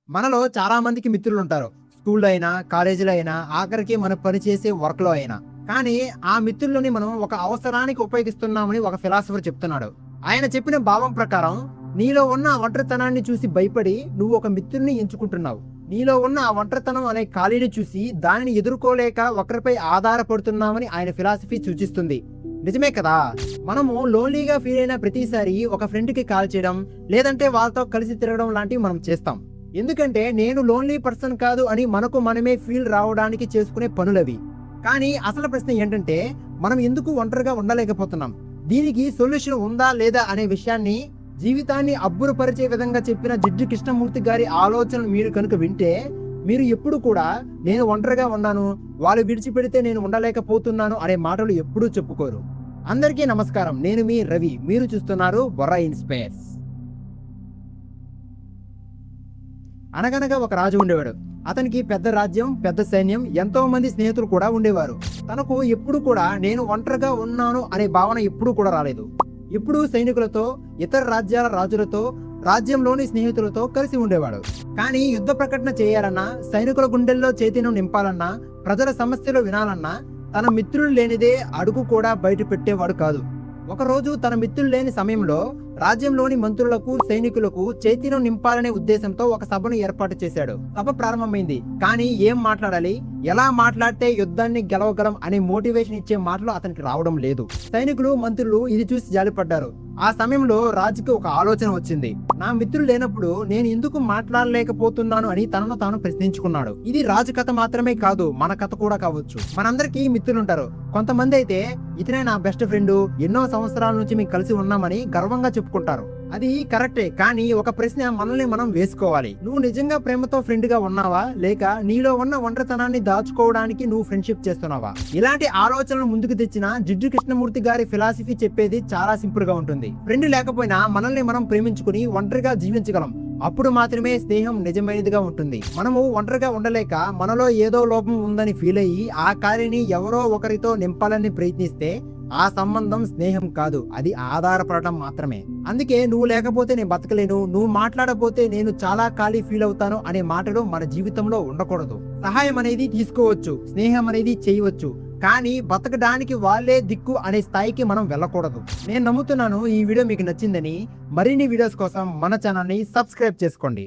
మనలో చాలా మందికి మిత్రులు ఉంటారు. స్కూల్లో అయినా, కాలేజీలో అయినా, ఆఖరికి మనం పనిచేసే వర్క్‌లో అయినా. కానీ ఆ మిత్రులని మనం ఒక అవసరానికి ఉపయోగిస్తున్నామని ఒక ఫిలాసఫర్ చెప్తున్నాడు. ఆయన చెప్పిన భావం ప్రకారం నీలో ఉన్న ఆ ఒంటరితనాన్ని చూసి భయపడి నువ్వు ఒక మిత్రుడిని ఎంచుకుంటున్నావు. నీలో ఉన్న ఆ ఒంటరితనం అనే ఖాళీని చూసి దానిని ఎదుర్కోలేక ఒకరిపై ఆధారపడుతున్నామని ఆయన ఫిలాసఫీ సూచిస్తుంది. నిజమే కదా! మనము లోన్‌లీగా ఫీల్ అయిన ప్రతిసారి ఒక ఫ్రెండ్‌కి కాల్ చేయడం, లేదంటే వాళ్ళతో కలిసి తిరగడం లాంటివి మనం చేస్తాం. ఎందుకంటే నేను లోన్లీ పర్సన్ కాదు అని మనకు మనమే ఫీల్ రావడానికి చేసుకునే పనులవి. కానీ అసలు ప్రశ్న ఏంటంటే మనం ఎందుకు ఒంటరిగా ఉండలేకపోతున్నాం? దీనికి సొల్యూషన్ ఉందా లేదా అనే విషయాన్ని జీవితాన్ని అబ్బురపరిచే విధంగా చెప్పిన జిడ్డు కృష్ణమూర్తి గారి ఆలోచనలు మీరు కనుక వింటే మీరు ఎప్పుడు కూడా నేను ఒంటరిగా ఉన్నాను, వాళ్ళు విడిచిపెడితే నేను ఉండలేకపోతున్నాను అనే మాటలు ఎప్పుడూ చెప్పుకోరు. అందరికీ నమస్కారం. నేను మీ రవి. మీరు చూస్తున్నారు బొర్రా ఇన్స్పైర్స్. అనగనగా ఒక రాజు ఉండేవాడు. అతనికి పెద్ద రాజ్యం, పెద్ద సైన్యం, ఎంతో మంది స్నేహితులు కూడా ఉండేవారు. తనకు ఎప్పుడు కూడా నేను ఒంటరిగా ఉన్నాను అనే భావన ఎప్పుడూ కూడా రాలేదు. ఎప్పుడూ సైనికులతో, ఇతర రాజ్యాల రాజులతో, రాజ్యంలోని స్నేహితులతో కలిసి ఉండేవాడు. కానీ యుద్ధ ప్రకటన చేయాలన్నా, సైనికుల గుండెల్లో చైతన్యం నింపాలన్నా, ప్రజల సమస్యలు వినాలన్నా తన మిత్రులు లేనిదే అడుగు కూడా బయట పెట్టేవాడు కాదు. ఒకరోజు తన మిత్రులు లేని సమయంలో రాజ్యంలోని మంత్రులకు, సైనికులకు చైతన్యం నింపాలనే ఉద్దేశంతో ఒక సభను ఏర్పాటు చేశాడు. సభ ప్రారంభమైంది. కానీ ఏం మాట్లాడాలి, ఎలా మాట్లాడితే యుద్ధాన్ని గెలవగలం అనే మోటివేషన్ ఇచ్చే మాటలు అతనికి రావడం లేదు. సైనికులు, మంత్రులు ఇది చూసి జాలిపడ్డారు. ఆ సమయంలో రాజుకి ఒక ఆలోచన వచ్చింది. నా మిత్రులు లేనప్పుడు నేను ఎందుకు మాట్లాడలేకపోతున్నాను అని తనను తాను ప్రశ్నించుకున్నాడు. ఇది రాజు కథ మాత్రమే కాదు, మన కథ కూడా కావచ్చు. మనందరికీ మిత్రులు ఉంటారు. కొంతమంది అయితే ఇతనే నా బెస్ట్ ఫ్రెండ్, ఎన్నో సంవత్సరాల నుంచి మేము కలిసి ఉన్నామని గర్వంగా చెప్పుకుంటారు. అది కరెక్టే. కానీ ఒక ప్రశ్న మనల్ని మనం వేసుకోవాలి. నువ్వు నిజంగా ప్రేమతో ఫ్రెండ్ గా ఉన్నావా, లేక నీలో ఉన్న ఒంటరితనాన్ని దాచుకోవడానికి నువ్వు ఫ్రెండ్షిప్ చేస్తున్నావా? ఇలాంటి ఆలోచనలు ముందుకు తెచ్చిన జిడ్డు కృష్ణమూర్తి గారి ఫిలాసఫీ చెప్పేది చాలా సింపుల్ గా ఉంటుంది. ఫ్రెండ్ లేకపోయినా మనల్ని మనం ప్రేమించుకుని ఒంటరిగా జీవించగలం. అప్పుడు మాత్రమే స్నేహం నిజమైనదిగా ఉంటుంది. మనము ఒంటరిగా ఉండలేక మనలో ఏదో లోపం ఉందని ఫీల్ అయ్యి ఆ ఖాళీని ఎవరో ఒకరితో నింపాలని ప్రయత్నిస్తే ఆ సంబంధం స్నేహం కాదు, అది ఆధారపడటం మాత్రమే. అందుకే నువ్వు లేకపోతే నేను బతకలేను, నువ్వు మాట్లాడకపోతే నేను చాలా ఖాళీ ఫీల్ అవుతాను అనే మాటలు మన జీవితంలో ఉండకూడదు. సహాయం అనేది తీసుకోవచ్చు, స్నేహం అనేది చేయవచ్చు, కానీ బతకడానికి వాళ్ళే దిక్కు అనే స్థాయికి మనం వెళ్ళకూడదు. నేను నమ్ముతున్నాను ఈ వీడియో మీకు నచ్చిందని. మరిన్ని వీడియోస్ కోసం మన ఛానల్ ని సబ్స్క్రైబ్ చేసుకోండి.